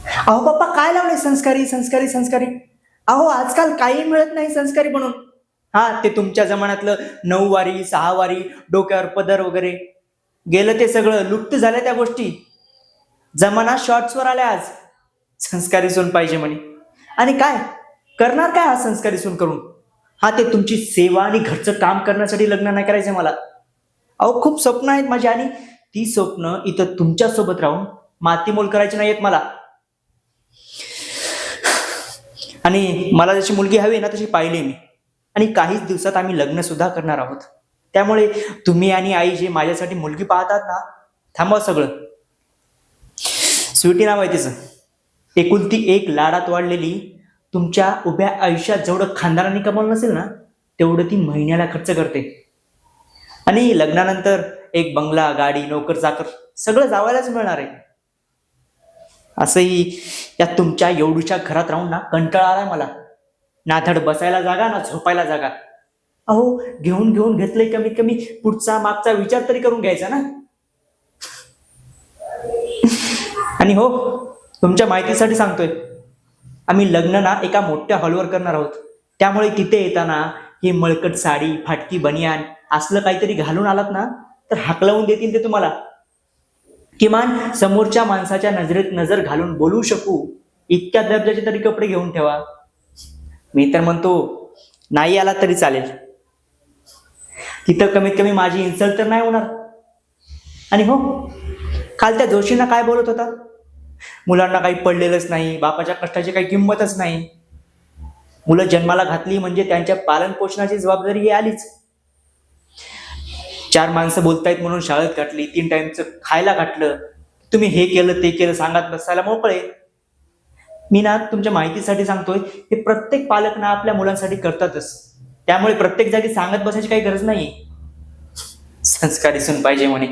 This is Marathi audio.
अहो पप्पा, काय लावले संस्कारी संस्कारी संस्कारी? अहो आजकाल काही मिळत नाही संस्कारी म्हणून. हा, ते तुमच्या जमान्यातलं 9 वारी 6 वारी, डोक्यावर पदर वगैरे गेलं, ते सगळं लुप्त झालं त्या गोष्टी. जमाना शॉर्ट्सवर आल्या आज. संस्कारी सून पाहिजे म्हणे. आणि काय करणार काय हा संस्कारी सून करून? हा, ते तुमची सेवा आणि घरचं काम करण्यासाठी लग्न नाही करायचं मला. अहो खूप स्वप्न आहेत माझी, आणि ती स्वप्न इथं तुमच्या सोबत राहून मातीमोल करायची नाहीयेत मला. आणि मला जशी मुलगी हवी ना तशी पाहिली मी, आणि काहीच दिवसात आम्ही लग्न सुद्धा करणार आहोत. त्यामुळे तुम्ही आणि आई जे माझ्यासाठी मुलगी पाहतात ना, थांबवा सगळं. स्वीटी नाव आहे तिचं. एकुलती एक, लाडात वाढलेली. तुमच्या उभ्या आयुष्यात जेवढं खानदारांनी कमावलं नसेल ना, तेवढं ती महिन्याला खर्च करते. आणि लग्नानंतर एक बंगला, गाडी, नोकर चाकर सगळं जावायलाच मिळणार आहे. असंही या तुमच्या एवढूच्या घरात राहून ना कंटाळा आलाय मला. ना धड बसायला जागा ना झोपायला जागा. अहो घेऊन घेऊन घेतलंय, कमीत कमी पुढचा मागचा विचार तरी करून घ्यायचा ना. आणि हो, तुमच्या माहितीसाठी सांगतोय, आम्ही लग्न ना एका मोठ्या हॉलवर करणार आहोत. त्यामुळे तिथे येताना ही मळकट साडी, फाटकी बनियान असलं काहीतरी घालून आलात ना तर हाकलवून देतील ते तुम्हाला. किमान समोरच्या माणसाच्या नजरेत नजर घालून बोलू शकू इतक्या दर्जाचे तरी कपडे घेऊन ठेवा. मी तर म्हणतो, नाही आला तरी चालेल. तिथं कमीत कमी माझी इन्सल्ट तर नाही होणार. आणि हो, काल त्या जोशींना काय बोलत होता? मुलांना काही पडलेलंच नाही, बापाच्या कष्टाची काही किंमतच नाही. मुलं जन्माला घातली म्हणजे त्यांच्या पालन पोषणाची जबाबदारी ही आलीच. 4 माणसं बोलतायत म्हणून शाळेत घातली, 3 टाइमचं खायला घातलं, तुम्ही हे केलं ते केलं सांगत बसायला मोकळे. मी ना तुमच्या माहितीसाठी सांगतोय, हे प्रत्येक पालक ना आपल्या मुलांसाठी करतातच. त्यामुळे प्रत्येक जागी सांगत बसायची काही गरज नाही. संस्कारी सून पाहिजे म्हणे.